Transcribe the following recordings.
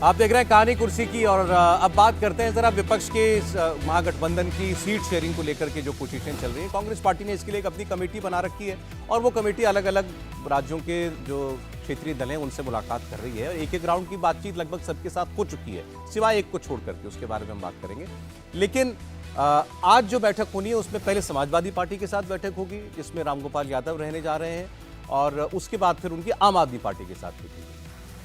आप देख रहे हैं कहानी कुर्सी की और अब बात करते हैं जरा विपक्ष के महागठबंधन की सीट शेयरिंग को लेकर के जो कोशिशें चल रही हैं। कांग्रेस पार्टी ने इसके लिए एक अपनी कमेटी बना रखी है और वो कमेटी अलग अलग राज्यों के जो क्षेत्रीय दल हैं उनसे मुलाकात कर रही है। एक एक राउंड की बातचीत लगभग सबके साथ हो चुकी है, सिवाय एक को छोड़ करके, उसके बारे में हम बात करेंगे। लेकिन आज जो बैठक होनी है उसमें पहले समाजवादी पार्टी के साथ बैठक होगी, जिसमें रामगोपाल यादव रहने जा रहे हैं, और उसके बाद फिर उनकी आम आदमी पार्टी के साथ मीटिंग होगी।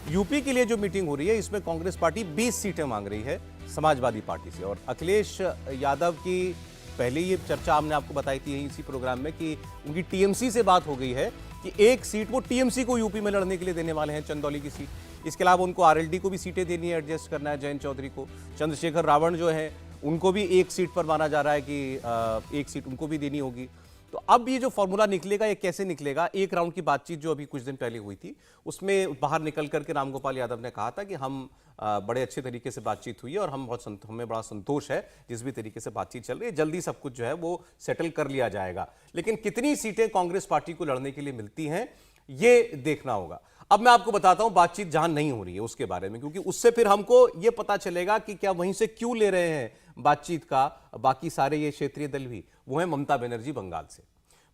यूपी के लिए जो मीटिंग हो रही है इसमें कांग्रेस पार्टी 20 सीटें मांग रही है समाजवादी पार्टी से, और अखिलेश यादव की पहले ये चर्चा हमने आपको बताई थी इसी प्रोग्राम में कि उनकी टीएमसी से बात हो गई है कि एक सीट वो टीएमसी को यूपी में लड़ने के लिए देने वाले हैं, चंदौली की सीट। इसके अलावा उनको आरएलडी को भी सीटें देनी है, एडजस्ट करना है जयंत चौधरी को। चंद्रशेखर रावण जो है उनको भी एक सीट पर माना जा रहा है कि एक सीट उनको भी देनी होगी। तो अब ये जो फॉर्मूला निकलेगा ये कैसे निकलेगा? एक राउंड की बातचीत जो अभी कुछ दिन पहले हुई थी उसमें बाहर निकल करके रामगोपाल यादव ने कहा था कि हम बड़े अच्छे तरीके से बातचीत हुई है और हमें बड़ा संतोष है जिस भी तरीके से बातचीत चल रही है, जल्दी सब कुछ जो है वो सेटल कर लिया जाएगा। लेकिन कितनी सीटें कांग्रेस पार्टी को लड़ने के लिए मिलती हैं ये देखना होगा। अब मैं आपको बताता हूं बातचीत जहां नहीं हो रही है उसके बारे में, क्योंकि उससे फिर हमको ये पता चलेगा कि क्या वहीं से क्यों ले रहे हैं बातचीत का बाकी सारे ये क्षेत्रीय दल भी। वो है ममता बनर्जी बंगाल से।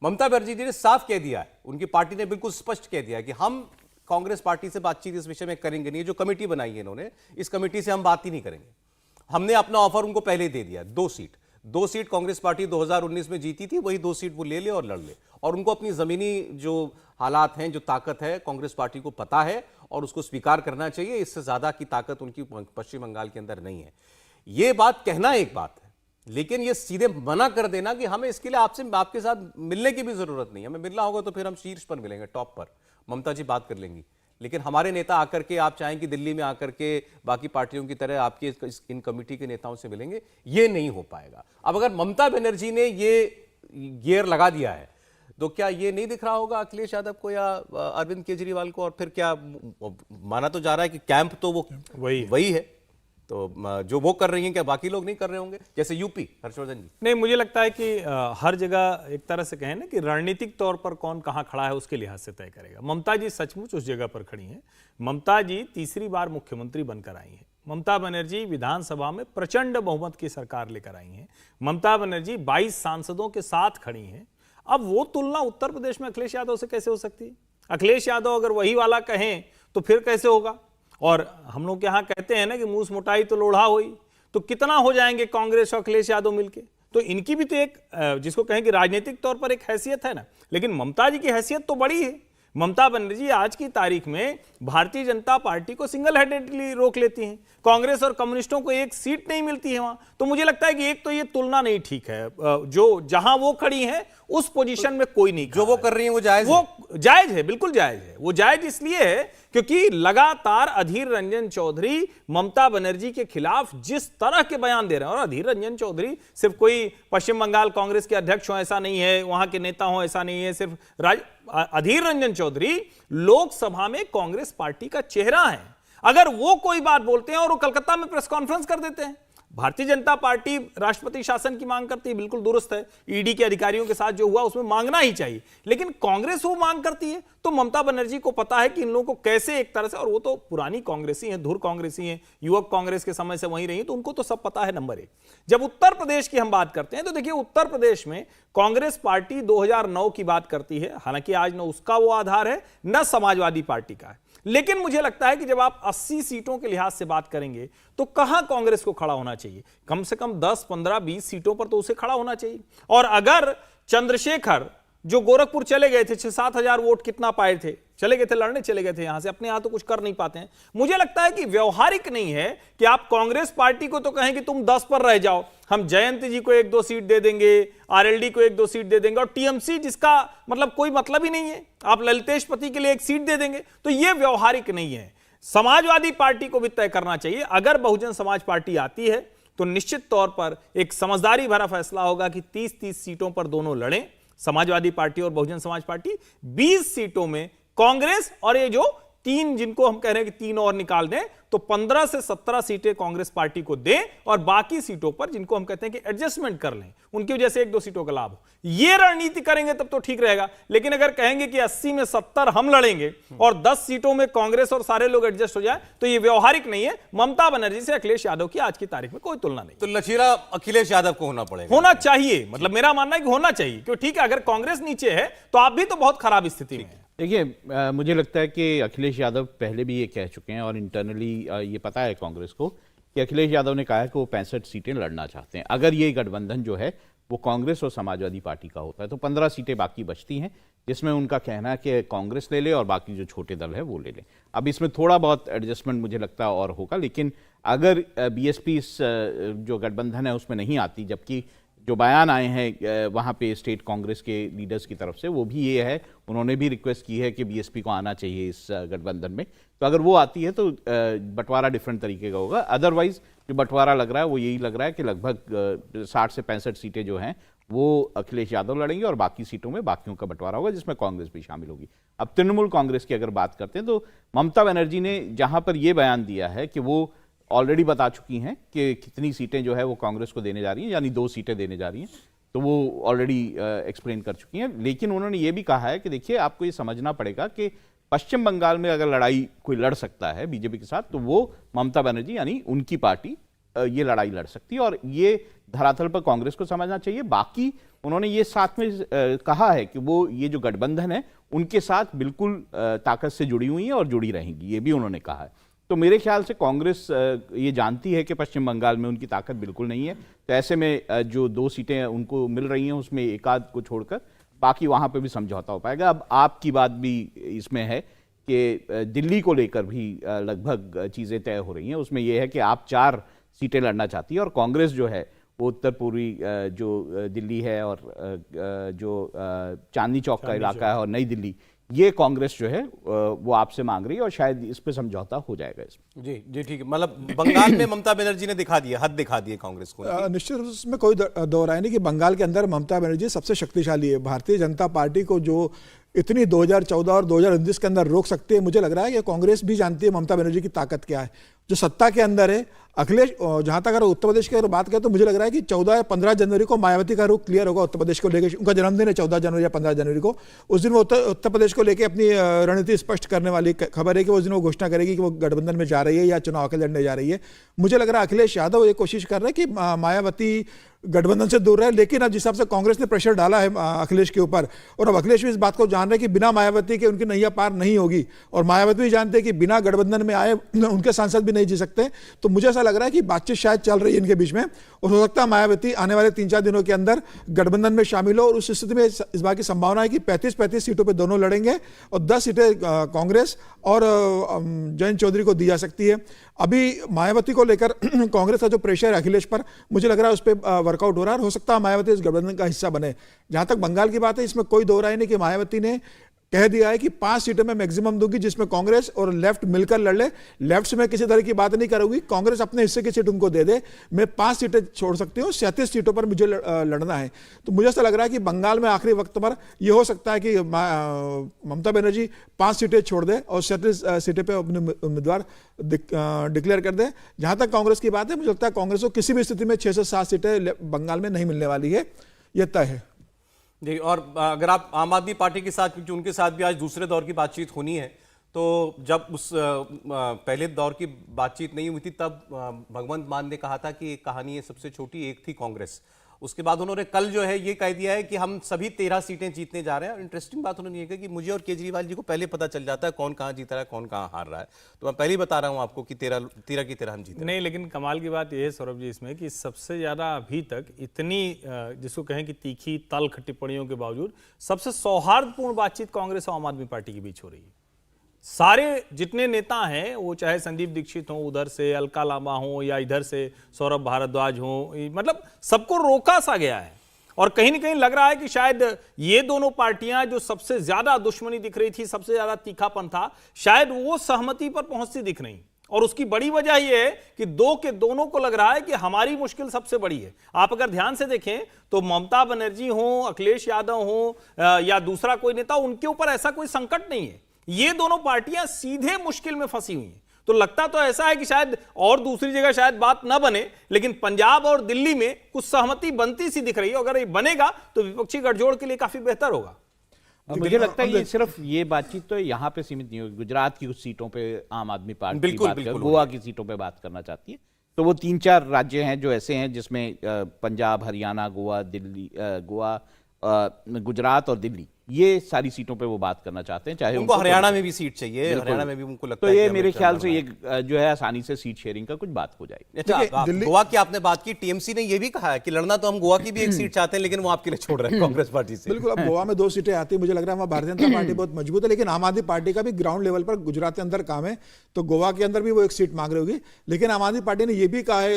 ममता बनर्जी जी ने साफ कह दिया है, उनकी पार्टी ने बिल्कुल स्पष्ट कह दिया है कि हम कांग्रेस पार्टी से बातचीत इस विषय में करेंगे नहीं। जो कमेटी बनाई है इन्होंने, इस कमेटी से हम बात ही नहीं करेंगे। हमने अपना ऑफर उनको पहले दे दिया, 2 सीट कांग्रेस पार्टी 2019 में जीती थी, वही 2 सीट वो ले ले और लड़ ले। और उनको अपनी जमीनी जो हालात हैं, जो ताकत है कांग्रेस पार्टी को पता है और उसको स्वीकार करना चाहिए। इससे ज्यादा की ताकत उनकी पश्चिम बंगाल के अंदर नहीं है। ये बात कहना एक बात है, लेकिन ये सीधे मना कर देना कि हमें इसके लिए आपके साथ मिलने की भी जरूरत नहीं, हमें मिलना होगा तो फिर हम शीर्ष पर मिलेंगे, टॉप पर ममता जी बात कर लेंगी। लेकिन हमारे नेता आकर के आप चाहें कि दिल्ली में आकर के बाकी पार्टियों की तरह आपके इन कमेटी के नेताओं से मिलेंगे, ये नहीं हो पाएगा। अब अगर ममता बनर्जी ने ये गियर लगा दिया है तो क्या ये नहीं दिख रहा होगा अखिलेश यादव को या अरविंद केजरीवाल को? और फिर क्या माना तो जा रहा है कि कैंप तो वो वही है, तो जो वो कर रही हैं क्या बाकी लोग नहीं कर रहे होंगे? जैसे यूपी, हर्षवर्धन जी। नहीं, मुझे लगता है कि हर जगह एक तरह से कहें ना कि रणनीतिक तौर पर कौन कहां खड़ा है उसके लिहाज से तय करेगा। ममता जी सचमुच उस जगह पर खड़ी हैं। ममता जी तीसरी बार मुख्यमंत्री बनकर आई हैं। ममता बनर्जी विधानसभा में प्रचंड बहुमत की सरकार लेकर आई हैं। ममता बनर्जी 22 सांसदों के साथ खड़ी हैं। अब वो तुलना उत्तर प्रदेश में अखिलेश यादव से कैसे हो सकती है? अखिलेश यादव अगर वही वाला कहें तो फिर कैसे होगा? और हम लोग यहाँ कहते हैं ना कि मूस मोटाई तो लोढ़ा हुई, तो कितना हो जाएंगे कांग्रेस और अखिलेश यादव मिलके? तो इनकी भी तो एक जिसको कहें कि राजनीतिक तौर पर एक हैसियत है ना। लेकिन ममता जी की हैसियत तो बड़ी है। ममता बनर्जी आज की तारीख में भारतीय जनता पार्टी को सिंगल हैंडेडली रोक लेती हैं। कांग्रेस और कम्युनिस्टों को एक सीट नहीं मिलती है वहां। तो मुझे लगता है कि एक तो ये तुलना नहीं ठीक है। जो जहां वो खड़ी हैं उस पोजीशन में कोई नहीं, जो वो कर रही है वो जायज है, बिल्कुल जायज है। वो जायज इसलिए है क्योंकि लगातार अधीर रंजन चौधरी ममता बनर्जी के खिलाफ जिस तरह के बयान दे रहे हैं, और अधीर रंजन चौधरी सिर्फ कोई पश्चिम बंगाल कांग्रेस के अध्यक्ष हो ऐसा नहीं है, वहां के नेता हो ऐसा नहीं है, सिर्फ अधीर रंजन चौधरी लोकसभा में कांग्रेस पार्टी का चेहरा है। अगर वो कोई बात बोलते हैं और वो कलकत्ता में प्रेस कॉन्फ्रेंस कर देते हैं, भारतीय जनता पार्टी राष्ट्रपति शासन की मांग करती है, बिल्कुल दुरुस्त है। ईडी के अधिकारियों के साथ जो हुआ उसमें मांगना ही चाहिए, लेकिन कांग्रेस वो मांग करती है। तो ममता बनर्जी को पता है कि इन लोगों को कैसे एक तरह से, और वो तो पुरानी कांग्रेसी हैं, धुर कांग्रेसी हैं, युवक कांग्रेस के समय से वहीं रही, तो उनको तो सब पता है। नंबर 1, जब उत्तर प्रदेश की हम बात करते हैं तो देखिए उत्तर प्रदेश में कांग्रेस पार्टी 2009 की बात करती है। हालांकि आज न उसका वो आधार है न समाजवादी पार्टी का है, लेकिन मुझे लगता है कि जब आप 80 सीटों के लिहाज से बात करेंगे तो कहां कांग्रेस को खड़ा होना चाहिए? कम से कम 10, 15, 20 सीटों पर तो उसे खड़ा होना चाहिए। और अगर चंद्रशेखर जो गोरखपुर चले गए थे, 6-7 हजार वोट कितना पाए थे, चले गए थे, लड़ने चले गए थे यहां से, अपने यहां तो कुछ कर नहीं पाते हैं। मुझे लगता है कि व्यवहारिक नहीं है कि आप कांग्रेस पार्टी को तो कहें कि तुम 10 पर रह जाओ, हम जयंत जी को 1-2 सीट दे देंगे, आरएलडी को 1-2 सीट दे देंगे, और टीएमसी जिसका मतलब कोई मतलब ही नहीं है, आप ललितेश पति के लिए 1 सीट दे देंगे। तो यह व्यवहारिक नहीं है। समाजवादी पार्टी को भी तय करना चाहिए। अगर बहुजन समाज पार्टी आती है तो निश्चित तौर पर एक समझदारी भरा फैसला होगा कि 30-30 सीटों पर दोनों लड़ें, समाजवादी पार्टी और बहुजन समाज पार्टी। 20 सीटों में कांग्रेस और ये जो तीन, जिनको हम कह रहे हैं कि तीन और निकाल दें, तो 15 से 17 सीटें कांग्रेस पार्टी को दें और बाकी सीटों पर जिनको हम कहते हैं कि एडजस्टमेंट कर लें, उनकी वजह से 1-2 सीटों का लाभ हो। ये रणनीति करेंगे तब तो ठीक रहेगा। लेकिन अगर कहेंगे कि 80 में 70 हम लड़ेंगे और 10 सीटों में कांग्रेस और सारे लोग एडजस्ट हो जाए, तो ये व्यवहारिक नहीं है। ममता बनर्जी से अखिलेश यादव की आज की तारीख में कोई तुलना नहीं। तो लचीला अखिलेश यादव को होना पड़ेगा, होना चाहिए, मतलब मेरा मानना है कि होना चाहिए, क्यों? ठीक है, अगर कांग्रेस नीचे है तो आप भी तो बहुत खराब स्थिति में है। देखिए, मुझे लगता है कि अखिलेश यादव पहले भी ये कह चुके हैं और इंटरनली ये पता है कांग्रेस को कि अखिलेश यादव ने कहा है कि वो 65 सीटें लड़ना चाहते हैं। अगर ये गठबंधन जो है वो कांग्रेस और समाजवादी पार्टी का होता है तो 15 सीटें बाकी बचती हैं, जिसमें उनका कहना है कि कांग्रेस ले ले और बाकी जो छोटे दल है वो ले ले। अब इसमें थोड़ा बहुत एडजस्टमेंट मुझे लगता है और होगा, लेकिन अगर बीएसपी इस जो गठबंधन है उसमें नहीं आती, जबकि जो बयान आए हैं वहाँ पे स्टेट कांग्रेस के लीडर्स की तरफ से वो भी ये है, उन्होंने भी रिक्वेस्ट की है कि बीएसपी को आना चाहिए इस गठबंधन में। तो अगर वो आती है तो बंटवारा डिफरेंट तरीके का होगा। अदरवाइज जो बंटवारा लग रहा है वो यही लग रहा है कि लगभग 60 से 65 सीटें जो हैं वो अखिलेश यादव लड़ेंगे और बाकी सीटों में बाकियों का बंटवारा होगा, जिसमें कांग्रेस भी शामिल होगी। अब तृणमूल कांग्रेस की अगर बात करते हैं तो ममता बनर्जी ने जहाँ पर ये बयान दिया है कि वो ऑलरेडी बता चुकी हैं कि कितनी सीटें जो है वो कांग्रेस को देने जा रही हैं, यानी 2 सीटें देने जा रही हैं, तो वो ऑलरेडी एक्सप्लेन कर चुकी हैं। लेकिन उन्होंने ये भी कहा है कि देखिए, आपको ये समझना पड़ेगा कि पश्चिम बंगाल में अगर लड़ाई कोई लड़ सकता है बीजेपी के साथ, तो वो ममता बनर्जी यानी उनकी पार्टी ये लड़ाई लड़ सकती है और ये धरातल पर कांग्रेस को समझना चाहिए। बाकी उन्होंने ये साथ में कहा है कि वो ये जो गठबंधन है उनके साथ बिल्कुल ताकत से जुड़ी हुई है और जुड़ी रहेंगी, ये भी उन्होंने कहा है। तो मेरे ख्याल से कांग्रेस ये जानती है कि पश्चिम बंगाल में उनकी ताकत बिल्कुल नहीं है, तो ऐसे में जो 2 सीटें उनको मिल रही हैं उसमें एक आध को छोड़कर बाकी वहाँ पे भी समझौता हो पाएगा। अब आपकी बात भी इसमें है कि दिल्ली को लेकर भी लगभग चीज़ें तय हो रही हैं। उसमें यह है कि आप 4 सीटें लड़ना चाहती है और कांग्रेस जो है वो उत्तर पूर्वी जो दिल्ली है और जो चांदनी चौक का इलाका है और नई दिल्ली, ये कांग्रेस जो है वो आपसे मांग रही है और शायद इस पे समझौता हो जाएगा इसमें। जी जी, ठीक है। मतलब बंगाल में ममता बनर्जी ने दिखा दिया, हद दिखा दी है कांग्रेस को। निश्चित रूप से इसमें कोई दो राय नहीं कि बंगाल के अंदर ममता बनर्जी सबसे शक्तिशाली है। भारतीय जनता पार्टी को जो इतनी 2014 और 2019 के अंदर रोक सकती है, मुझे लग रहा है कि कांग्रेस भी जानती है ममता बनर्जी की ताकत क्या है। जो सत्ता के अंदर है अखिलेश, जहां तक अगर उत्तर प्रदेश की अगर बात करें तो मुझे लग रहा है कि 14 या 15 जनवरी को मायावती का रुख क्लियर होगा उत्तर प्रदेश को लेकर। उनका जन्मदिन है 14 जनवरी या 15 जनवरी को। उस दिन वो उत्तर प्रदेश को लेकर अपनी रणनीति स्पष्ट करने वाली खबर है कि उस दिन वो घोषणा करेगी कि वो गठबंधन में जा रही है या चुनाव के लड़ने जा रही है। मुझे लग रहा है अखिलेश यादव ये कोशिश कर रहे हैं कि मायावती गठबंधन से दूर रहे, लेकिन अब जिस हिसाब से कांग्रेस ने प्रेशर डाला है अखिलेश के ऊपर, और अब अखिलेश भी इस बात को जान रहे हैं कि बिना मायावती के उनकी नैया पार नहीं होगी, और मायावती भी जानते हैं कि बिना गठबंधन में आए उनके सांसद भी नहीं जी सकते। तो मुझे ऐसा लग रहा है कि बातचीत शायद चल रही है इनके बीच में, और हो सकता है मायावती आने वाले 3-4 दिनों के अंदर गठबंधन में शामिल हो, और उस स्थिति में इस बात की संभावना है कि 35-35 सीटों पर दोनों लड़ेंगे और 10 सीटें कांग्रेस और जयंत चौधरी को दी जा सकती है। अभी मायावती को लेकर कांग्रेस का जो प्रेशर है अखिलेश पर, मुझे लग रहा है उस पर वर्कआउट हो रहा है, हो सकता है मायावती इस गठबंधन का हिस्सा बने। जहां तक बंगाल की बात है, इसमें कोई दो राय नहीं कि मायावती ने कह दिया है कि 5 सीटें मैं मैक्सिमम दूंगी जिसमें कांग्रेस और लेफ्ट मिलकर लड़ ले। लेफ्ट से मैं किसी तरह की बात नहीं करूंगी, कांग्रेस अपने हिस्से की सीट उनको दे दे, मैं 5 सीटें छोड़ सकती हूँ, 37 सीटों पर मुझे लड़ना है। तो मुझे ऐसा लग रहा है कि बंगाल में आखिरी वक्त पर यह हो सकता है कि ममता बनर्जी 5 सीटें छोड़ दे और 37 सीटें पर अपने उम्मीदवार डिक्लेयर कर दे। जहां तक कांग्रेस की बात है, मुझे लगता है कांग्रेस को किसी भी स्थिति में 6 से 7 सीटें बंगाल में नहीं मिलने वाली है, यह तय है। जी, और अगर आप आम आदमी पार्टी के साथ, क्योंकि उनके साथ भी आज दूसरे दौर की बातचीत होनी है, तो जब उस पहले दौर की बातचीत नहीं हुई थी तब भगवंत मान ने कहा था कि कहानी ये सबसे छोटी एक थी कांग्रेस। उसके बाद उन्होंने कल जो है ये कह दिया है कि हम सभी 13 सीटें जीतने जा रहे हैं। और इंटरेस्टिंग बात उन्होंने ये कही कि मुझे और केजरीवाल जी को पहले पता चल जाता है कौन कहाँ जीत रहा है, कौन कहाँ हार रहा है। तो मैं पहले ही बता रहा हूँ आपको कि 13 की 13 हम जीते नहीं। लेकिन कमाल की बात यह है सौरभ जी इसमें कि सबसे ज़्यादा अभी तक इतनी जिसको कहें कि तीखी तल्ख टिप्पणियों के बावजूद सबसे सौहार्दपूर्ण बातचीत कांग्रेस और आम आदमी पार्टी के बीच हो रही है। सारे जितने नेता हैं, वो चाहे संदीप दीक्षित हो उधर से, अलका लांबा हो या इधर से सौरभ भारद्वाज हो, मतलब सबको रोका सा गया है। और कहीं ना कहीं लग रहा है कि शायद ये दोनों पार्टियां जो सबसे ज्यादा दुश्मनी दिख रही थी, सबसे ज्यादा तीखापन था, शायद वो सहमति पर पहुंचती दिख नहीं। और उसकी बड़ी वजह यह है कि दो के दोनों को लग रहा है कि हमारी मुश्किल सबसे बड़ी है। आप अगर ध्यान से देखें तो ममता बनर्जी हो, अखिलेश यादव हो या दूसरा कोई नेता, उनके ऊपर ऐसा कोई संकट नहीं है। ये दोनों पार्टियां सीधे मुश्किल में फंसी हुई हैं। तो लगता तो ऐसा है कि शायद और दूसरी जगह शायद बात ना बने, लेकिन पंजाब और दिल्ली में कुछ सहमति बनती सी दिख रही है। अगर ये बनेगा तो विपक्षी गठजोड़ के लिए काफी बेहतर होगा। मुझे लगता है ये सिर्फ ये बातचीत तो यहाँ पे सीमित नहीं होगी। गुजरात की कुछ सीटों पे आम आदमी पार्टी बिल्कुल, बिल्कुल गोवा की सीटों पे बात करना चाहती है। तो वो 3-4 राज्य हैं जो ऐसे हैं जिसमें पंजाब, हरियाणा, गोवा, दिल्ली, गुजरात और दिल्ली, ये सारी सीटों पे वो बात करना चाहते हैं। चाहे उनको हरियाणा में भी सीट चाहिए, हरियाणा में भी उनको लगता तो है ये कि मेरे हमें ख्याल से चुनाव ये जो है आसानी से सीट शेयरिंग का कुछ बात हो जाएगी। अच्छा, देखिए, दिल्ली- गोवा की आपने बात की, टीएमसी ने यह भी कहा है कि लड़ना तो हम गोवा की भी एक सीट चाहते हैं, लेकिन वो आपके लिए छोड़ रहे हैं कांग्रेस पार्टी से। बिल्कुल, अब गोवा में 2 सीटें आती है, मुझे लग रहा है वहाँ भारतीय जनता पार्टी बहुत मजबूत है, लेकिन आम आदमी पार्टी का भी ग्राउंड लेवल पर गुजरात के अंदर काम है, तो गोवा के अंदर भी वो एक सीट मांग रही होगी। लेकिन आम आदमी पार्टी ने यह भी कहा है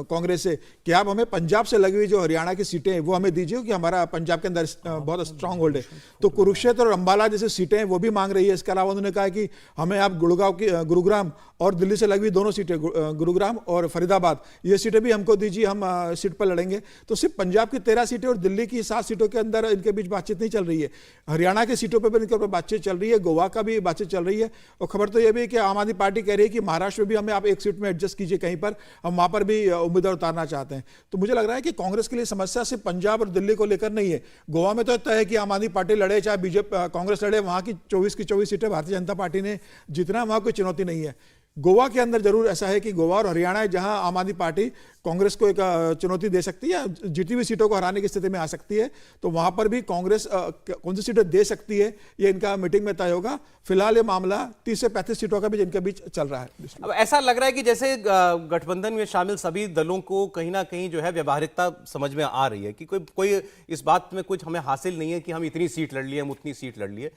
कांग्रेस से कि आप हमें पंजाब से लगी हुई जो हरियाणा की सीटें हैं वो हमें दीजिए, कि हमारा पंजाब के अंदर बहुत स्ट्रांग होल्ड है। तो कुरुक्षेत्र और अंबाला जैसे सीटें वो भी मांग रही है। इसके अलावा उन्होंने कहा कि हमें आप गुरुग्राम और दिल्ली से लगी हुई दोनों सीटें, गुरुग्राम और फरीदाबाद, ये सीटें भी हमको दीजिए, हम सीट पर लड़ेंगे। तो सिर्फ पंजाब की 13 सीटें और दिल्ली की 7 सीटों के अंदर इनके बीच बातचीत नहीं चल रही है। हरियाणा की सीटों पर भी इनके ऊपर बातचीत चल रही है, गोवा का भी बातचीत चल रही है। और खबर तो यह भी है कि आम आदमी पार्टी कह रही है कि महाराष्ट्र में भी हमें आप एक सीट में एडजस्ट कीजिए कहीं पर, हम वहां पर भी उम्मीदवार उतारना चाहते हैं। तो मुझे लग रहा है कि कांग्रेस के लिए समस्या सिर्फ पंजाब और दिल्ली को लेकर नहीं है। गोवा में तो तय है कि आम आदमी पार्टी लड़े चाहे बीजेपी कांग्रेस लड़े, वहां की 24 की 24 सीटें भारतीय जनता पार्टी ने जीतना, वहां कोई चुनौती नहीं है। गोवा के अंदर जरूर ऐसा है कि गोवा और हरियाणा है जहां आम आदमी पार्टी कांग्रेस को एक चुनौती दे सकती है या जीती हुई सीटों को हराने की स्थिति में आ सकती है। तो वहां पर भी कांग्रेस कौन सी सीटें दे सकती है ये इनका मीटिंग में तय होगा। फिलहाल ये मामला 30 से 35 सीटों का भी इनके बीच चल रहा है। अब ऐसा लग रहा है कि जैसे गठबंधन में शामिल सभी दलों को कहीं ना कहीं जो है व्यवहारिकता समझ में आ रही है कि कोई इस बात में कुछ हमें हासिल नहीं है कि हम इतनी सीट लड़ लिए, हम उतनी सीट लड़ लिए।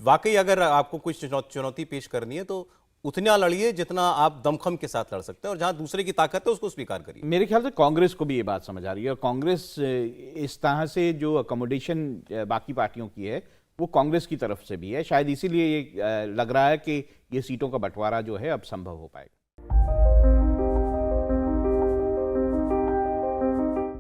वाकई अगर आपको कुछ चुनौती पेश करनी है तो उतना लड़िए जितना आप दमखम के साथ लड़ सकते हैं, और जहां दूसरे की ताकत है उसको स्वीकार करिए। मेरे ख्याल से कांग्रेस को भी ये बात समझ आ रही है, और कांग्रेस इस तरह से जो अकोमोडेशन बाकी पार्टियों की है वो कांग्रेस की तरफ से भी है। शायद इसीलिए ये लग रहा है कि ये सीटों का बंटवारा जो है अब संभव हो पाएगा।